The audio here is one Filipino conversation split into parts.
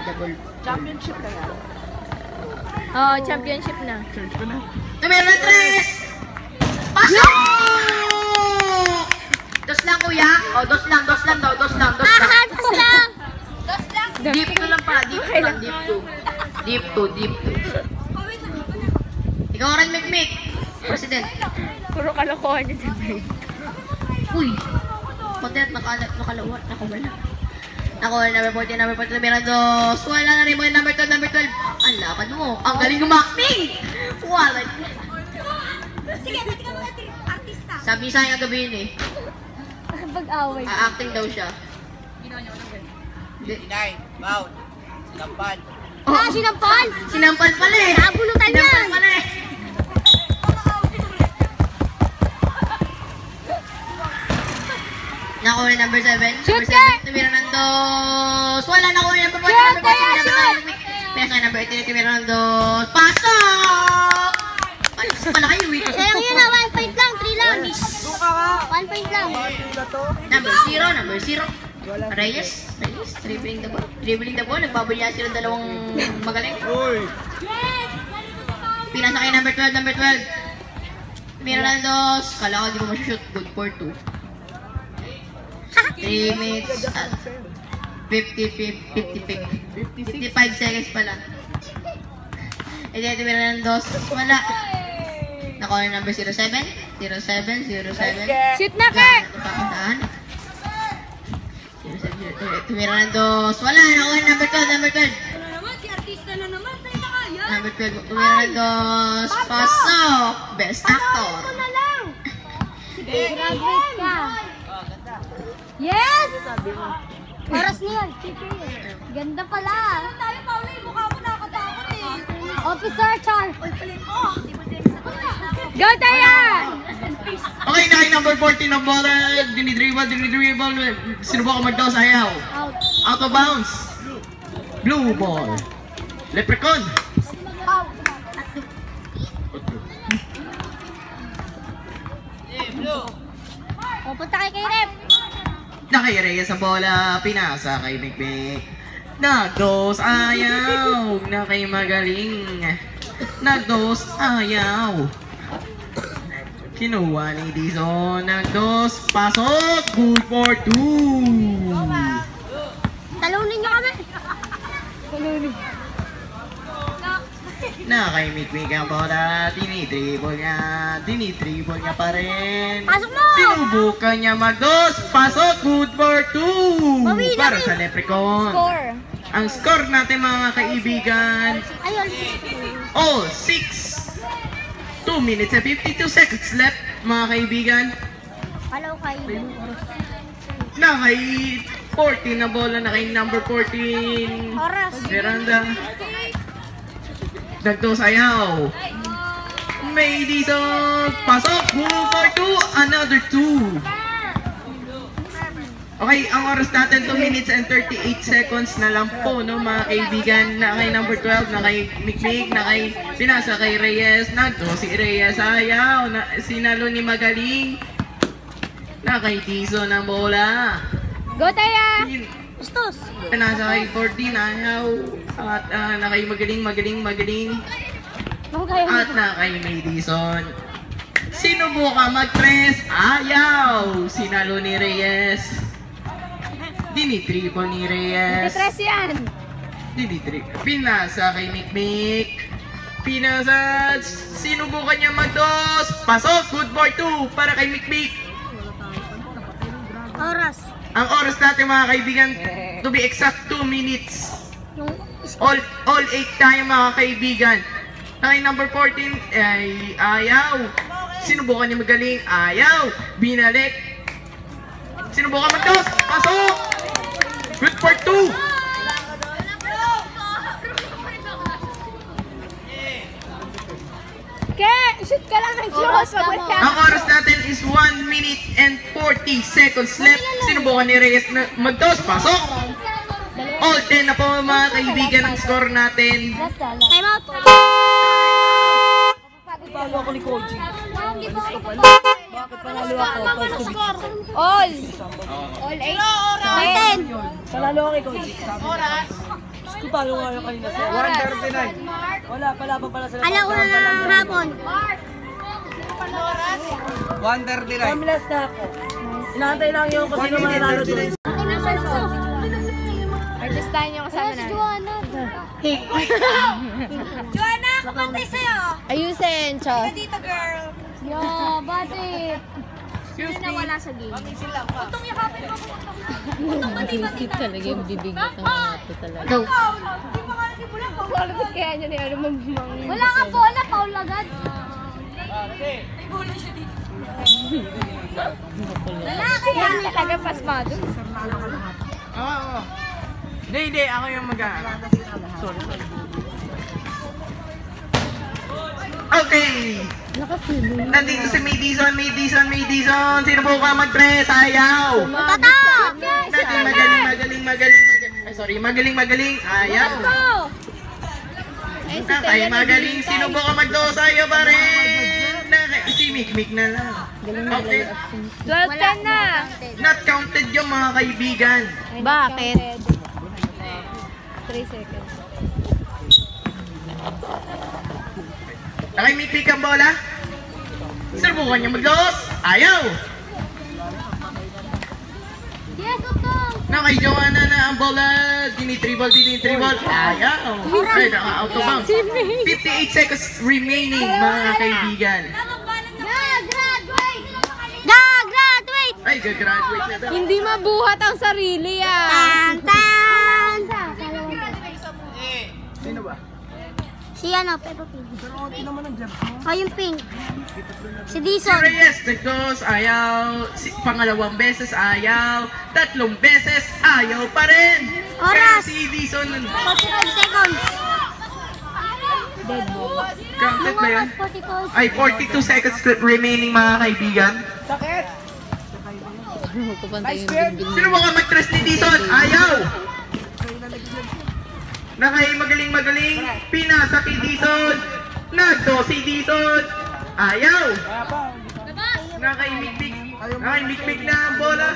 double. Championship na yan. Oh, championship na. Numero 3! Pasok! Dos lang, kuya. O, dos lang daw. Dos lang. Dos lang! Deep 2 lang pa. Deep 2. Ikaw rin, Mikmik. President. Puro kalokohan niya sa brain. Uy. Potet, nakawala. Ako, number 14, number 2. Wala na rin mo yung number 12. Ang lapad mo. Ang galing umakting. Wala. Sige, pati ka mga artista. Sabi sa akin kagabi yun eh. Pag-away. A-acting daw siya. Inay, bound, sinampal. Oh, Sinampal! sinampal pala eh. Nabulutan yan. Sinampal pala eh. Nakuha number 7. Shoot Number 7, tumira ng dos. Wala, nakuha number 4. Shoot, kaya shoot! Pesa number 8, tumira ng dos. Pasok! Palis pala kayo eh. Sayang yun na, 1 point lang, 3 lang. Doon ka nga. 1 point lang. Pila to. Number 0. Reyes, dribbling the ball. Nagbabulya sila dalawang magaling. Uy. Pinasa kay number 12. Tumira ng dos. Kala ko di mo masushoot. Good for 2. 3 minutes at 55 seconds pala. E di tumira ng dos. Wala. Nakuha yung number 07. Shoot na, Ke! Tumira ng dos. Wala. Nakuha yung number 12. Ano naman, si artista na naman. Sa'yo na kaya. Number 12. Tumira ng dos. Pasok. Best actor. Ito na lang. Graduate ka. Yes! Oras niya. Ganda pala. Ano tayo, Pauli? Mukha mo nakatakot eh. Officer Char. Uy, paling ko. Di ba din sa Go, Taya! Okay, naki number 14 na bola. Dinidribble. Sinubukan mag-daw sa ayaw. Out. Out of bounds. Blue ball. Leprechaun. Out. O, punta kay Rep. Nakaireya sa bola. Pinasa kay Mikmik. Nagdos ayaw. Nakay magaling. Nagdos ayaw. Kinuha ni Dizon. Nagdos. Pasok. Good for 2. Talunin niyo kami. Talunin. Nakay Mikmik ang bola. Dinidribble niya pa rin. Pasok mo! Sinubukan niya magdos. Pasok. Good for 2. Bawi na Para rin. sa Leprechaun. Score. Ang score natin mga kaibigan. Ayun. All 6. 2 minutes and 52 seconds left mga kaibigan. Hello kay Nakay 14 na bola. Nakay number 14. Oras. Miranda. Nagdos ayaw. May Dizon. Pasok. Move for 2. Another 2. Okay, ang oras natin 2 minutes and 38 seconds na lang po, no, mga kaibigan. Na kay number 12, na kay Mikmik, na kay pinasa kay Reyes. Nagdos si Reyes ayaw. Sinalo ni Magaling. Na kay Dizon ang bola. Go, Taya! Ustos! Pinasa kay 14 ayaw. At na kay Magaling. Okay. At na kay Madison. Sinubukan mag-press. Ayaw. Sinalo ni Reyes. Dinitriple ni Reyes. Stress yan. Pinasa kay Mikmik. Pinasa. Sinubukan niya mag-dos. Pasok. Good for 2 para kay Mikmik. Oras. Ang oras natin mga kaibigan, to be exact 2 minutes. All 8 tayo mga kaibigan. Kay number 14 ay ayaw. Sinubukan niya Magaling. Ayaw. Binalik. Sinubukan mag-dos. Pasok. Good for 2. Ke, shoot ka lang ng close. Ang oras natin is 1 minute and 40 seconds left. Sinubukan ni Reyes na mag-dos. Pasok. All 10 na po mga kaibigan ang score natin. Time out. Palo ako ni Koji. Bakit panalo ako? All 8. 10. Panalo ako kay Koji. Oras. Talo nga yung kanina sir. 139. Wala, pala pa pala sila. Alauna ng hapon. 139. Timeless na ako. Inaantay lang yung kung sino mananalo doon. Artistahin yung kasama namin. Joanna, kumantay sa'yo. Ayusin, Chos. Dito, girl. Yo, bakit? Hindi na wala sa game. Utong yakapin mo. Utong mati-mati na. Talaga yung bibig ng ito talaga. Go. Di pa nga nasimulan ko. Bakit kaya niya ni ano magmang... Wala ka bola, Paul agad. May bola siya dito. Lalaki yan. Talaga pasmado. Oo. Hindi. Ako yung Sorry. Okay. Nandito si Madison. Sino po ka mag-press? Ayaw. Tatak! Magaling. Ayaw. Nakay magaling. Sino po ka mag-dos? Ayaw pa rin. Si Mikmik na lang. Okay. 12-10 na. Not counted yung mga kaibigan. Bakit? 3 seconds. Nakay Mikmik ang bola. Subukan niya mag-dos. Ayaw. Yes, utong. Nakay Joanna na ang bola. Dinitribble. Ayaw. Ay, naka-out of bounds. 58 seconds remaining, mga kaibigan. Gagraduate! Ay, gagraduate na daw. Hindi mabuhat ang sarili ah. Tan! Sino ba? Si ano, Peppa Pig. Oh, yung pink. Si Si Dison. Reyes, nagdos, ayaw. Pangalawang beses, ayaw. Tatlong beses, ayaw pa rin. Oras. Kaya si Dison, 45 seconds. counted ba yan? 45 Ay, 42 seconds remaining, mga kaibigan. Sakit! Sino mo ka mag-tres ni Dison? Ayaw. Nakay magaling. Pinasa kay Dison. Nagdo si Dison. Ayaw. Nakay Mikmik na ang bola.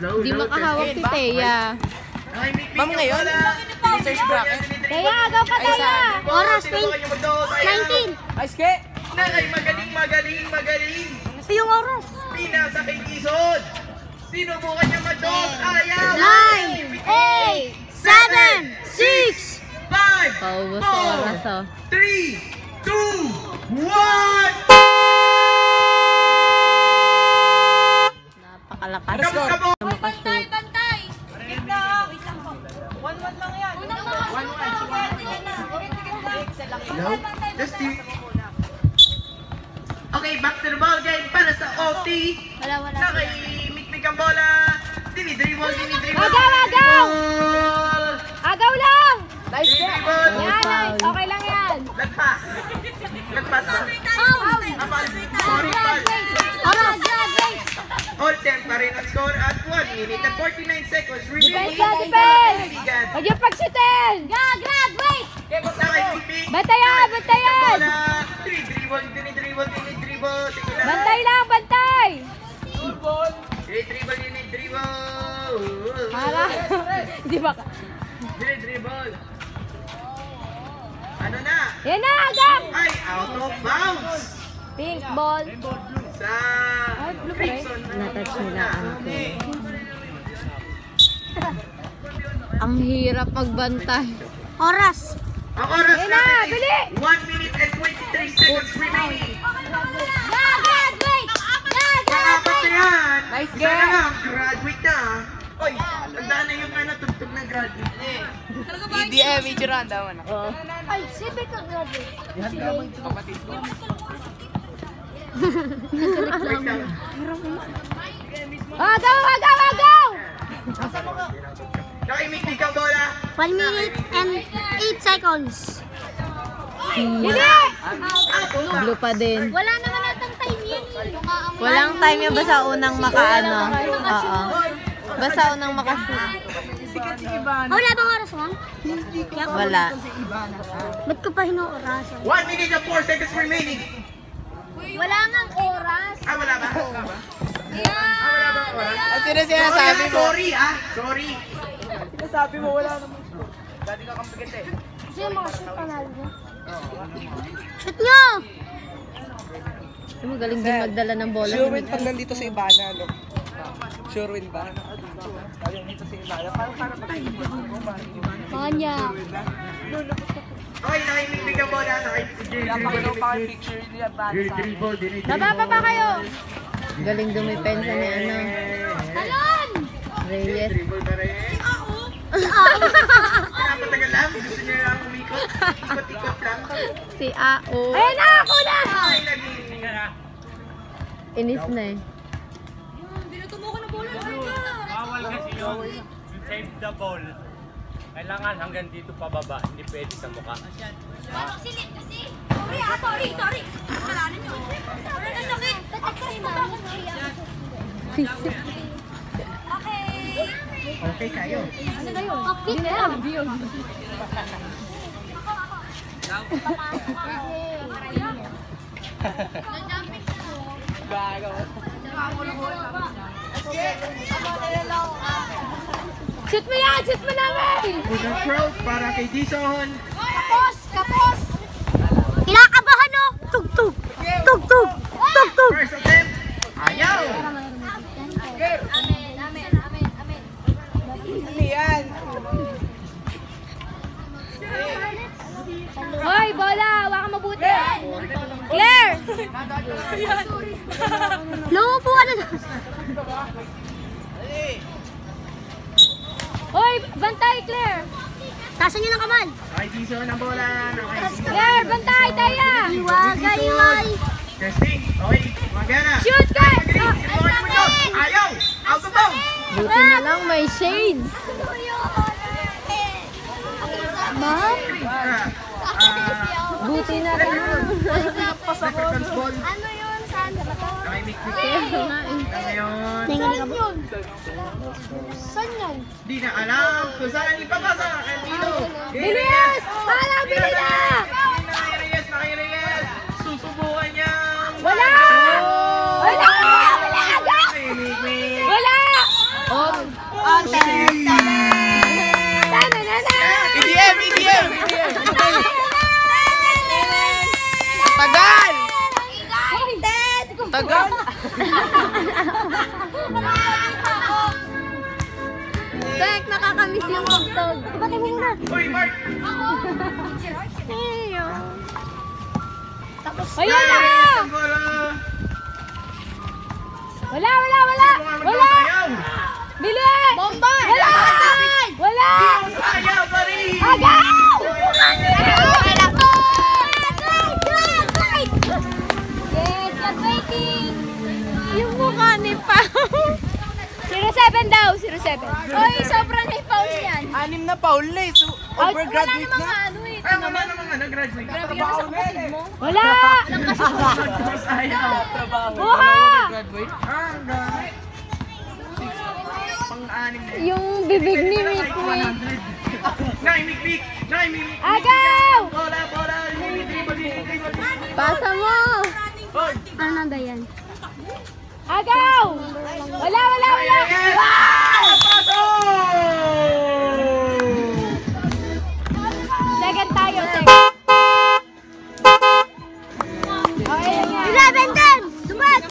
Hindi makahawak si Teya. Nakay Mikmik ang bola. Research bracket. Teya, agaw pa tayo. Oras, 19. Ice skate! Nakay magaling. Yung oras. Pinasa kay Dison. Sinubukan niya mag-dos. Ayaw. 9, 8, 7, 6. 5, Paubos 4, 3, 2, 1. Napakalakas. Kabo. Bantay! Wait lang po. 1-1 lang yan. Hello? Justin. Okay, back to the ball game para sa OT. Wala. Nakay Mikmik ang bola. Dinidribble. Agaw! Agaw lang! Dinidribble. Yan, nice. Okay lang yan. Lagpas ba? Sorry, foul. Oras, graduate. All time pa rin ang score at 1 minute and 49 seconds remaining. Defense! Kaibigan. Huwag yung pagsitin! Graduate! Nakay Mikmik. Bantayan! Bola. Dinidribble. Sige lang. Bantay lang, bantay! Dinidribble. Para. Di ba? Dinidribble. Ano na? Yan na, agam! Ay, out of bounds. Pink ball. Sa Crimson. Natouch nila ang hirap magbantay. Oras. Ang oras Yan na, natin bili! ay 1 minute and 23 seconds remaining. Graduate! Pang-apat na yan. Nice Sana game. nga, graduate na. Oy, tandaan na yung tugtog ng graduate. EDM, medyo randa mo na. Ay, sibe ka graduate. Wait lang. Agaw! Nakimiklik ang bola. 1 minute and 8 seconds. Hindi! Blue pa din. Wala naman natang time yan. Walang time yung basta unang makaano. Oo. Basta unang makashoot. Wala bang oras mo? Wala. Ba't ko pa hinuorasan? 1 minute and 4 seconds remaining. Wala ngang oras. Wala ba? Wala ba oras? At sino sinasabi mo? Sorry. Sinasabi mo, wala naman. Dati ka kang bigat eh. Kasi yung mga shoot panalo niya. Shoot nyo! Ay, magaling din magdala ng bola. Sure win pag nandito sa Ibana, no? Sure win ba? Pag nandito sa Ibana, parang Kanya. Okay, nakimimig ang bola sa kay Napakalaw pa ang picture niya, Ibana. Baba pa kayo! Galing dumipensa ni ano, Talon! Reyes. Dribble pa rin. Napatagal lang. Gusto niya lang umikot. Ikot-ikot lang. Si Ao. Ayun na! Ako na! Ay, naging... Inis na eh. Binutumo ko na bola. Bawal kasi yun. Save the ball. Kailangan hanggang dito pababa, hindi pwede sa mukha. Silip kasi. Sorry. Kasalanan nyo. Wala na sakit. Okay kayo. Kapit na! Shoot mo yan! Shoot mo namin! Unang throw para kay Dison. Kapos! Kinakabahan o! Tug-tug! Tug-tug! Tug-tug! First attempt. Ayaw! Ano yan? Hoy, bola! Hawakan mabuti! Claire! Lumupo ka na! Hoy, bantay, Claire! Tasan niyo ng kaman! Kay Dison ang bola. Claire, bantay, Taya! Iwagay! Testing. Okay, magana. Shoot, guys! Ayaw! Out of bounds! Buti na lang may shades. Ma'am? Buti na lang. Second ball. Ano yun? Saan ba to? Nakimik-mik. Kaya nga eh. Ngayon, Saan yun? Saan yun? di na alam kung saan ipapasa. Canino. Bilis! Hala, bilis na! Nakay Reyes. Susubukan niya. Wala! Wala! Wala agad! Nakimik-mik. Wala! Oh, EDM! Tagal! Tagal! Tek, nakakamiss yung tugtog. Bakit mo na? Uy, Mark! Ayun na! Ang bola. Wala! Wala! Wala! Wala! Ayaw! Bilis! Bomba! Wala! Wala! Ayaw pa rin! Agaw! Yes, you're waiting! Yung mukha ni Pao. 07 daw, 07. Oy, sobrang na foul yan. 6 na foul na eh. So, overgraduate na. Ano eh. Ay, wala namang graduate. Trabaho na yan eh. Wala! Ayaw. Buha! Graduate? Hanggang pang-anim na. Yung bibig ni Mikmik. Nakimik-mik! Agaw! Bola! Dribble! Pasa mo. Ano na ba yan? Agaw! Wala!